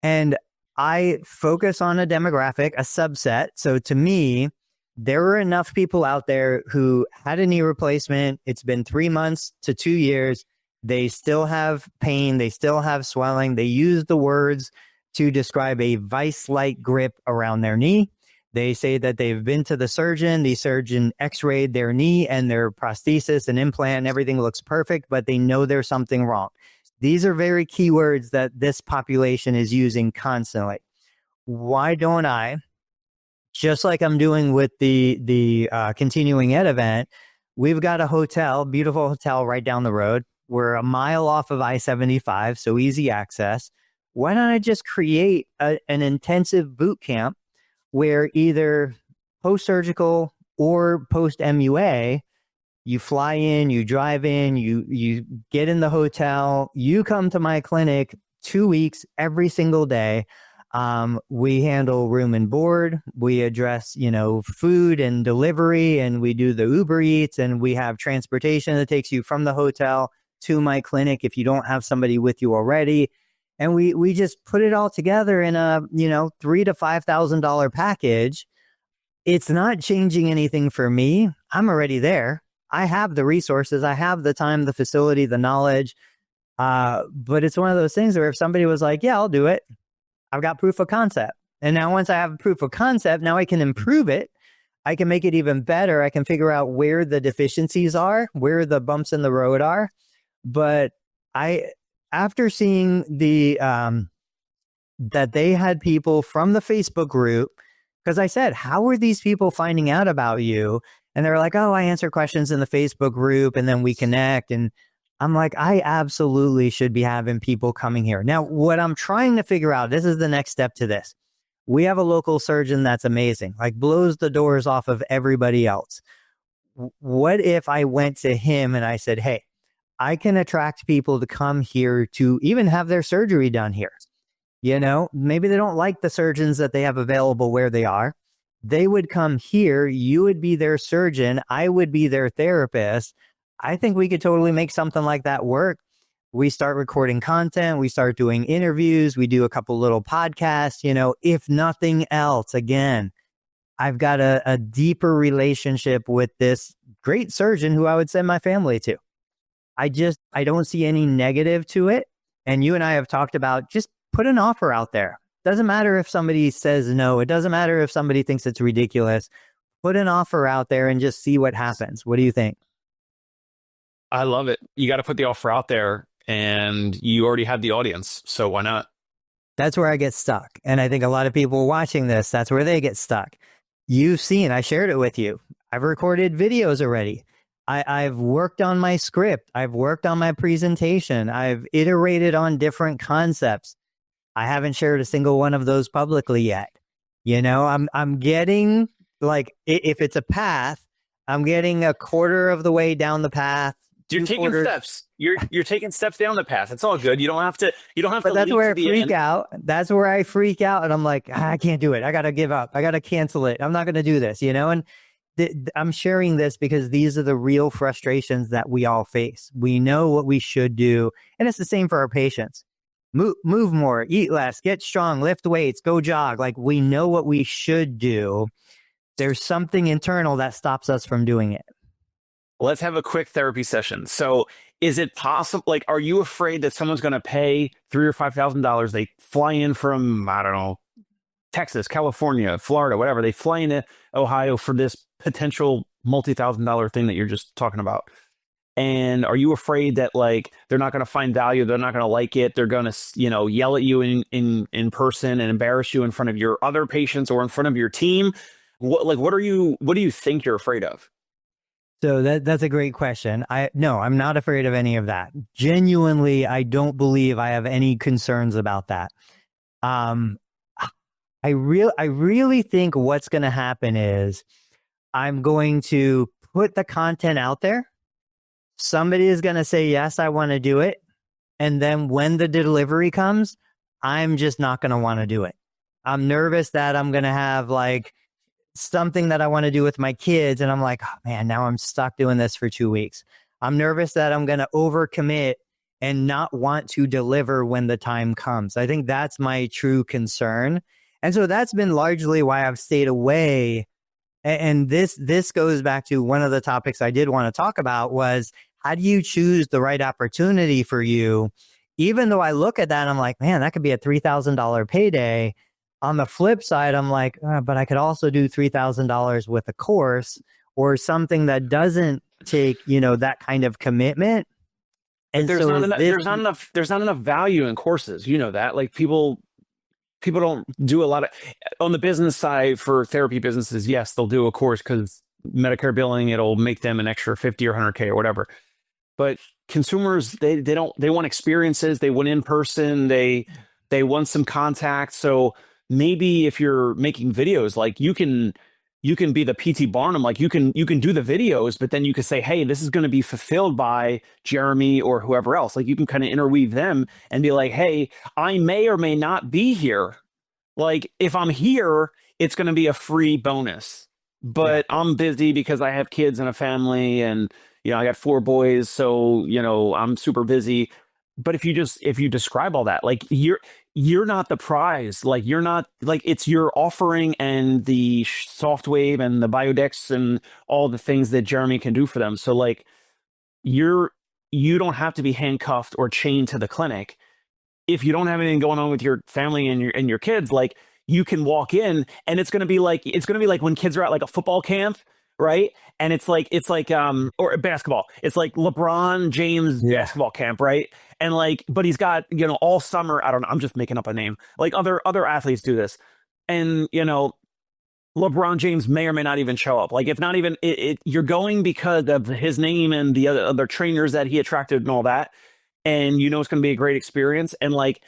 And I focus on a demographic, a subset. So to me, there are enough people out there who had a knee replacement. It's been 3 months to 2 years. They still have pain. They still have swelling. They use the words to describe a vice-like grip around their knee. They say that they've been to the surgeon x-rayed their knee and their prosthesis and implant and everything looks perfect, but they know there's something wrong. These are very key words that this population is using constantly. Why don't I, just like I'm doing with the continuing ed event, we've got a hotel, beautiful hotel right down the road. We're a mile off of I-75, so easy access. Why don't I just create an intensive boot camp where either post-surgical or post-MUA, you fly in, you drive in, you get in the hotel, you come to my clinic 2 weeks every single day. We handle room and board. We address, food and delivery, and we do the Uber Eats, and we have transportation that takes you from the hotel to my clinic if you don't have somebody with you already. And we just put it all together in a, $3,000 to $5,000 package. It's not changing anything for me. I'm already there. I have the resources. I have the time, the facility, the knowledge. But it's one of those things where if somebody was like, yeah, I'll do it, I've got proof of concept. And now once I have proof of concept, now I can improve it. I can make it even better. I can figure out where the deficiencies are, where the bumps in the road are. But after seeing that they had people from the Facebook group, because I said, how are these people finding out about you? And they're like, oh, I answer questions in the Facebook group and then we connect. And I'm like, I absolutely should be having people coming here. Now, what I'm trying to figure out, this is the next step to this. We have a local surgeon that's amazing, like blows the doors off of everybody else. What if I went to him and I said, hey, I can attract people to come here to even have their surgery done here. Maybe they don't like the surgeons that they have available where they are. They would come here. You would be their surgeon. I would be their therapist. I think we could totally make something like that work. We start recording content. We start doing interviews. We do a couple little podcasts, if nothing else. Again, I've got a deeper relationship with this great surgeon who I would send my family to. I don't see any negative to it. And you and I have talked about just put an offer out there. Doesn't matter if somebody says no. It doesn't matter if somebody thinks it's ridiculous. Put an offer out there and just see what happens. What do you think? I love it. You got to put the offer out there and you already have the audience. So why not? That's where I get stuck. And I think a lot of people watching this, that's where they get stuck. You've seen, I shared it with you. I've recorded videos already. I've worked on my script. I've worked on my presentation. I've iterated on different concepts. I haven't shared a single one of those publicly yet. I'm getting, like, if it's a path, I'm getting a quarter of the way down the path. You're taking steps. You're taking steps down the path. It's all good. You don't have to. But that's where I freak out. That's where I freak out, and I'm like, I can't do it. I gotta give up. I gotta cancel it. I'm not gonna do this. And I'm sharing this because these are the real frustrations that we all face. We know what we should do, and it's the same for our patients. Move more, eat less, get strong, lift weights, go jog. Like, we know what we should do. There's something internal that stops us from doing it. Let's have a quick therapy session. So is it possible, like, are you afraid that someone's going to pay $3,000 or $5,000? They fly in from, I don't know, Texas, California, Florida, whatever. They fly into Ohio for this potential multi-$1,000 thing that you're just talking about. And are you afraid that, like, they're not going to find value? They're not going to like it. They're going to, yell at you in person and embarrass you in front of your other patients or in front of your team? What do you think you're afraid of? So that's a great question. No, I'm not afraid of any of that. Genuinely, I don't believe I have any concerns about that. I really think what's going to happen is I'm going to put the content out there. Somebody is going to say, yes, I want to do it. And then when the delivery comes, I'm just not going to want to do it. I'm nervous that I'm going to have, like, something that I want to do with my kids. And I'm like, oh, man, now I'm stuck doing this for 2 weeks. I'm nervous that I'm going to overcommit and not want to deliver when the time comes. I think that's my true concern. And so that's been largely why I've stayed away. And this goes back to one of the topics I did want to talk about was, how do you choose the right opportunity for you? Even though I look at that, I'm like, man, that could be a $3,000 payday. On the flip side, I'm like, but I could also do $3,000 with a course or something that doesn't take, that kind of commitment. And there's not enough value in courses. You know that, like, people don't do a lot of, on the business side for therapy businesses. Yes, they'll do a course because Medicare billing, it'll make them an extra 50 or 100K or whatever. But consumers, they want experiences. They want in person. They want some contact. So maybe if you're making videos, like, you can be the PT Barnum, like, you can do the videos, but then you could say, hey, this is going to be fulfilled by Jeremy or whoever else. Like, you can kind of interweave them and be like, hey, I may or may not be here. Like, if I'm here, it's going to be a free bonus, but yeah, I'm busy because I have kids and a family and, I got 4 boys. So, I'm super busy. but if you describe all that, like you're not the prize, like you're not, like it's your offering and the soft wave and the biodex and all the things that Jeremy can do for them. So like you don't have to be handcuffed or chained to the clinic. If you don't have anything going on with your family and your kids, like you can walk in and it's going to be like when kids are at like a football camp, right? And it's like or basketball. It's like LeBron James basketball camp, right? And like, but he's got, all summer, I don't know, I'm just making up a name. Like other athletes do this. And, LeBron James may or may not even show up. Like if not even you're going because of his name and the other trainers that he attracted and all that. And it's going to be a great experience. And like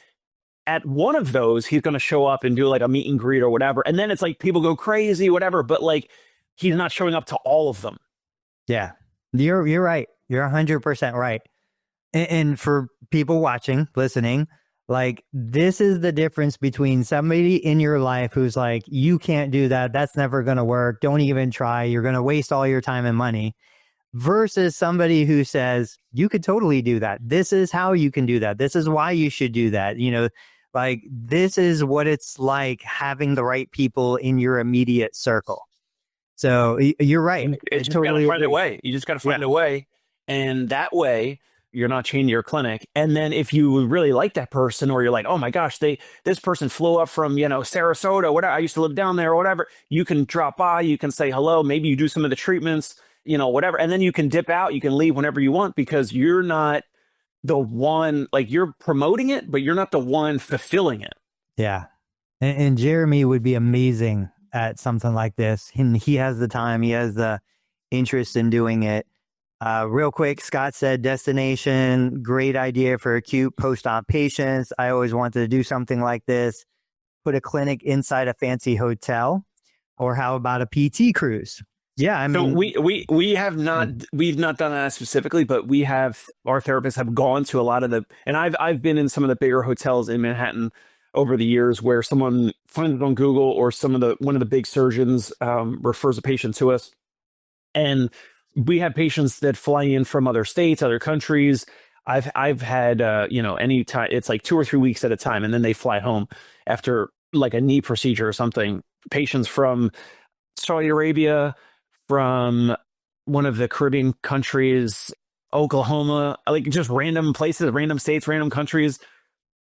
at one of those, he's going to show up and do like a meet and greet or whatever. And then it's like people go crazy, whatever. But like he's not showing up to all of them. Yeah, you're right. You're 100% right. And for people watching, listening, like this is the difference between somebody in your life who's like, you can't do that. That's never going to work. Don't even try. You're going to waste all your time and money. Versus somebody who says, you could totally do that. This is how you can do that. This is why you should do that. Like this is what it's like having the right people in your immediate circle. So you're right. You just got to find a way. You just got to find a way. And that way you're not chained to your clinic. And then if you really like that person, or you're like, oh my gosh, this person flew up from, Sarasota, whatever. I used to live down there or whatever. You can drop by, you can say hello. Maybe you do some of the treatments, whatever. And then you can dip out, you can leave whenever you want, because you're not the one, like you're promoting it, but you're not the one fulfilling it. Yeah. And Jeremy would be amazing at something like this. He has the time, he has the interest in doing it. Real quick, Scott said destination, great idea for acute post-op patients. I always wanted to do something like this. Put a clinic inside a fancy hotel, or how about a PT cruise? Yeah, I mean, so we've not done that specifically, but our therapists have gone to a lot of and I've been in some of the bigger hotels in Manhattan over the years where someone finds it on Google, or one of the bbig surgeons refers a patient to us, and we have patients that fly in from other states, other countries. I've had any time, it's like 2 or 3 weeks at a time, and then they fly home after like a knee procedure or something. Patients from Saudi Arabia, from one of the Caribbean countries, Oklahoma, like just random places, random states, random countries,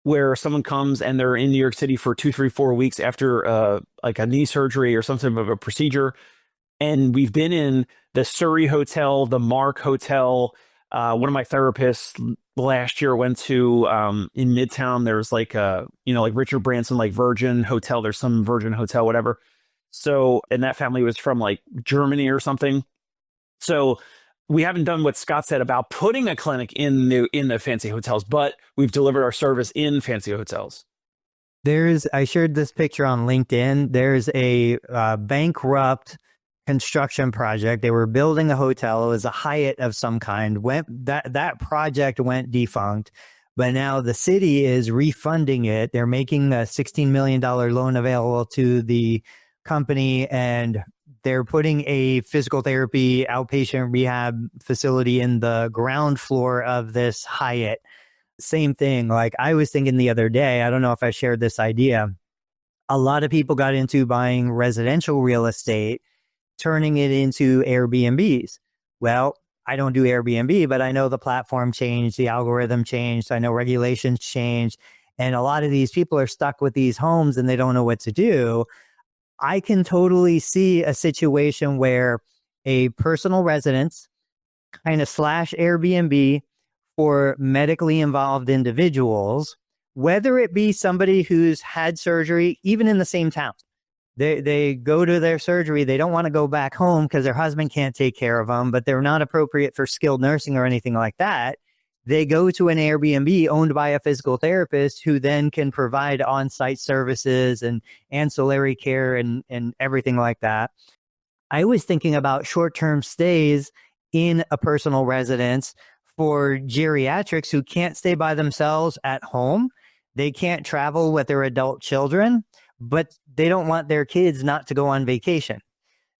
where someone comes and they're in New York City for 2, 3, 4 weeks after like a knee surgery or something of a procedure. And we've been in the Surrey Hotel, the Mark Hotel. One of my therapists last year went to in Midtown. There's like like Richard Branson, like Virgin Hotel. There's some Virgin Hotel, whatever. So, and that family was from like Germany or something. So we haven't done what Scott said about putting a clinic in the fancy hotels, but we've delivered our service in fancy hotels. I shared this picture on LinkedIn. There's a bankrupt construction project. They were building a hotel. It was a Hyatt of some kind. That project went defunct, but now the city is refunding it. They're making a $16 million loan available to the company, and they're putting a physical therapy outpatient rehab facility in the ground floor of this Hyatt. Same thing. Like I was thinking the other day, I don't know if I shared this idea. A lot of people got into buying residential real estate, turning it into Airbnbs. Well, I don't do Airbnb, but I know the platform changed, the algorithm changed, I know regulations changed, and a lot of these people are stuck with these homes and they don't know what to do. I can totally see a situation where a personal residence kind of / Airbnb for medically involved individuals, whether it be somebody who's had surgery, even in the same town. They go to their surgery. They don't want to go back home because their husband can't take care of them, but they're not appropriate for skilled nursing or anything like that. They go to an Airbnb owned by a physical therapist who then can provide on-site services and ancillary care and everything like that. I was thinking about short-term stays in a personal residence for geriatrics who can't stay by themselves at home. They can't travel with their adult children, but they don't want their kids not to go on vacation.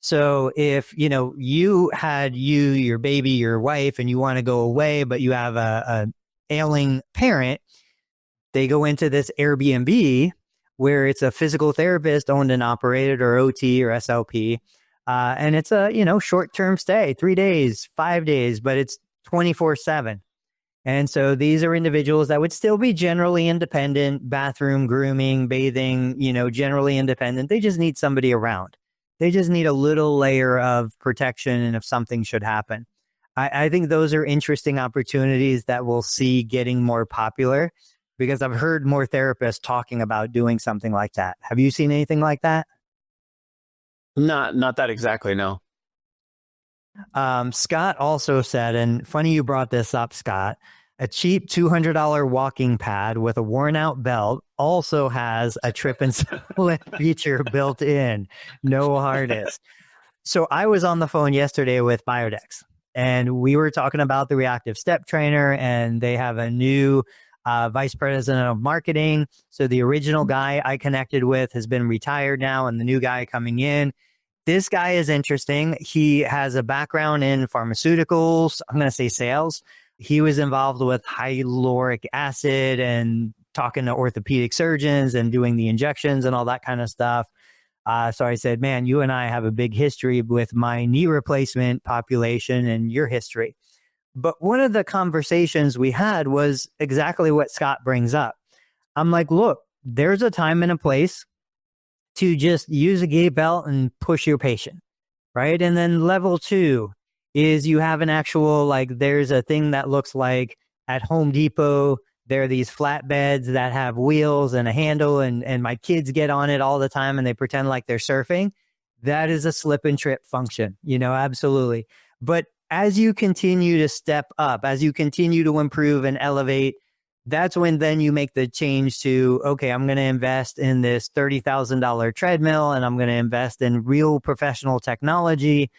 So if, you had your baby, your wife, and you want to go away, but you have a ailing parent, they go into this Airbnb where it's a physical therapist owned and operated, or OT or SLP. And it's a, short-term stay, 3 days, 5 days, but it's 24/7. And so these are individuals that would still be generally independent, bathroom, grooming, bathing, generally independent. They just need somebody around. They just need a little layer of protection, and if something should happen. I think those are interesting opportunities that we'll see getting more popular, because I've heard more therapists talking about doing something like that. Have you seen anything like that? Not that exactly, no. Scott also said, and funny you brought this up, Scott, a cheap $200 walking pad with a worn out belt also has a trip and slip feature built in, no harness. So I was on the phone yesterday with Biodex, and we were talking about the reactive step trainer, and they have a new vice president of marketing. So the original guy I connected with has been retired now, and the new guy coming in. This guy is interesting. He has a background in pharmaceuticals. I'm going to say sales. He was involved with hyaluronic acid and talking to orthopedic surgeons and doing the injections and all that kind of stuff. So I said, man, you and I have a big history with my knee replacement population and your history. But one of the conversations we had was exactly what Scott brings up. I'm like, look, there's a time and a place to just use a gait belt and push your patient, right? And then level 2 is you have an actual, there's a thing that looks like at Home Depot, there are these flatbeds that have wheels and a handle, and my kids get on it all the time and they pretend like they're surfing. That is a slip and trip function, absolutely. But as you continue to step up, as you continue to improve and elevate, that's when then you make the change to, okay, I'm going to invest in this $30,000 treadmill, and I'm going to invest in real professional technology.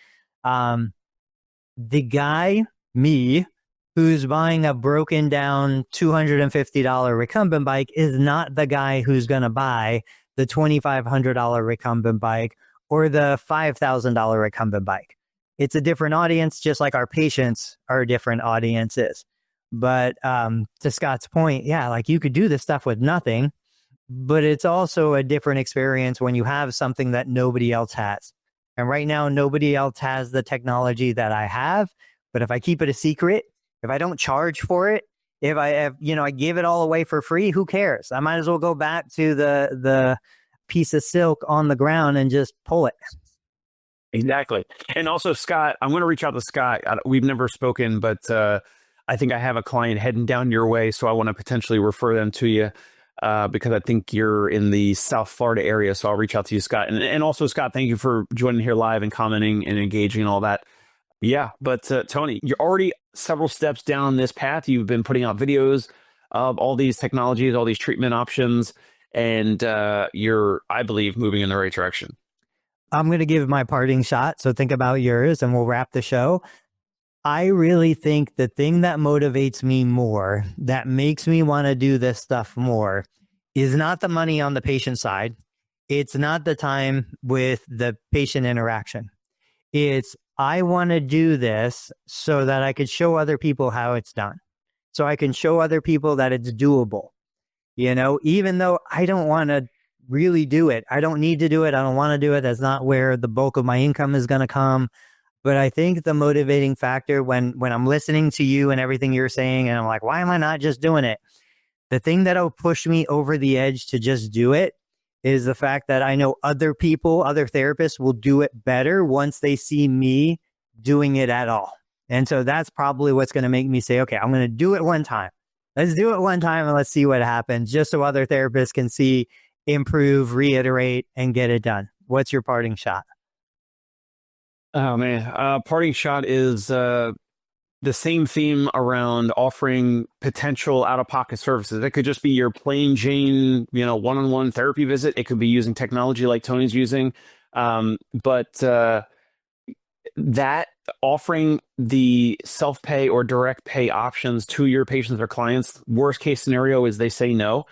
The guy, me, who's buying a broken down $250 recumbent bike is not the guy who's going to buy the $2,500 recumbent bike or the $5,000 recumbent bike. It's a different audience, just like our patients are different audiences. But to Scott's point, yeah, you could do this stuff with nothing, but it's also a different experience when you have something that nobody else has. And right now, nobody else has the technology that I have. But if I keep it a secret, if I don't charge for it, if I give it all away for free, who cares? I might as well go back to the piece of silk on the ground and just pull it. Exactly. And also, Scott, I'm going to reach out to Scott. We've never spoken, but I think I have a client heading down your way, so I want to potentially refer them to you because I think you're in the South Florida area. So I'll reach out to you, Scott. And also, Scott, thank you for joining here live and commenting and engaging and all that. Yeah, but Tony, you're already several steps down this path. You've been putting out videos of all these technologies, all these treatment options, and you're, I believe, moving in the right direction. I'm going to give my parting shot. So think about yours and we'll wrap the show. I really think the thing that motivates me more, that makes me want to do this stuff more, is not the money on the patient side. It's not the time with the patient interaction. It's, I want to do this so that I could show other people how it's done. So I can show other people that it's doable. Even though I don't want to really do it. I don't need to do it. I don't want to do it. That's not where the bulk of my income is going to come. But I think the motivating factor when I'm listening to you and everything you're saying, and I'm like, why am I not just doing it? The thing that'll push me over the edge to just do it is the fact that I know other people, other therapists will do it better once they see me doing it at all. And so that's probably what's going to make me say, okay, I'm going to do it one time. Let's do it one time and let's see what happens, just so other therapists can see, improve, reiterate, and get it done. What's your parting shot? Oh, man. Parting shot is the same theme around offering potential out-of-pocket services. It could just be your plain Jane, one-on-one therapy visit. It could be using technology like Tony's using. But that offering the self-pay or direct pay options to your patients or clients, worst case scenario is they say no.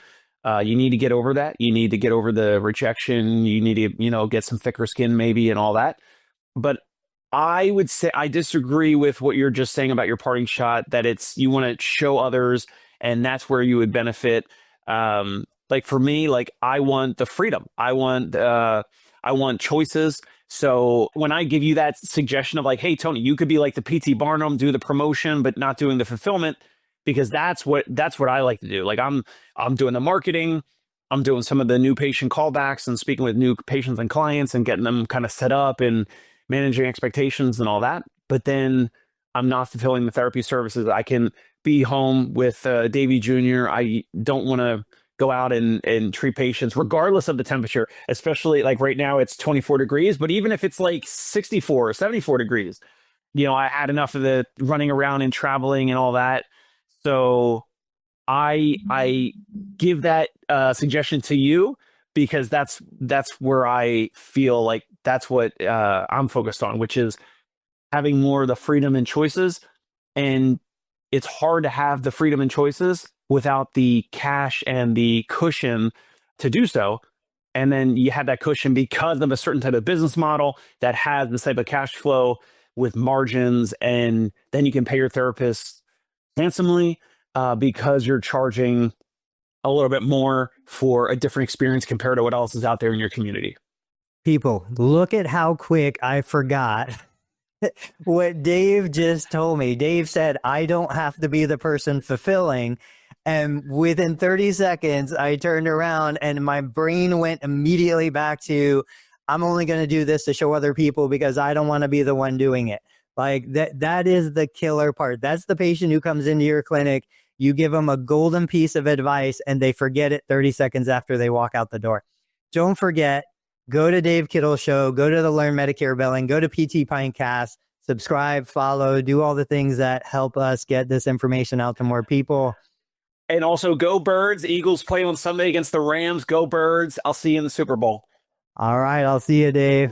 You need to get over that. You need to get over the rejection. You need to, get some thicker skin maybe and all that. But I would say I disagree with what you're just saying about your parting shot, that you want to show others And that's where you would benefit. Like for me, like I want the freedom. I want choices. So when I give you that suggestion of like, hey, Tony, you could be like the PT Barnum, do the promotion, but not doing the fulfillment, because that's what I like to do. Like I'm doing the marketing, I'm doing some of the new patient callbacks and speaking with new patients and clients and getting them kind of set up and managing expectations and all that. But then I'm not fulfilling the therapy services. I can be home with Davey Jr. I don't want to go out and treat patients regardless of the temperature, especially like right now it's 24 degrees, but even if it's like 64 or 74 degrees, I had enough of the running around and traveling and all that. So I give that suggestion to you because that's where I feel like that's what I'm focused on, which is having more of the freedom and choices. And it's hard to have the freedom and choices without the cash and the cushion to do so. And then you have that cushion because of a certain type of business model that has this type of cash flow with margins. And then you can pay your therapist handsomely because you're charging a little bit more for a different experience compared to what else is out there in your community. People, look at how quick I forgot what Dave just told me. Dave said, I don't have to be the person fulfilling. And within 30 seconds, I turned around and my brain went immediately back to, I'm only going to do this to show other people because I don't want to be the one doing it. Like that is the killer part. That's the patient who comes into your clinic. You give them a golden piece of advice and they forget it 30 seconds after they walk out the door. Don't forget, go to Dave Kittle Show, go to the Learn Medicare Billing, go to PT Pintcast, subscribe, follow, do all the things that help us get this information out to more people. And also, go Birds. Eagles play on Sunday against the Rams. Go Birds. I'll see you in the Super Bowl. All right. I'll see you, Dave.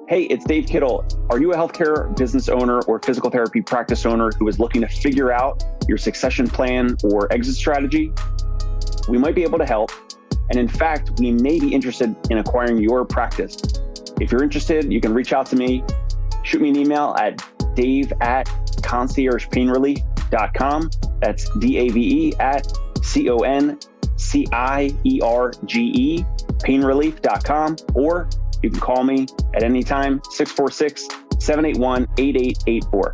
Hey, it's Dave Kittle. Are you a healthcare business owner or physical therapy practice owner who is looking to figure out your succession plan or exit strategy? We might be able to help. And in fact, we may be interested in acquiring your practice. If you're interested, you can reach out to me. Shoot me an email at dave@conciergepainrelief.com. That's DAVE@CONCIERGE painrelief.com. Or you can call me at any time, 646-781-8884.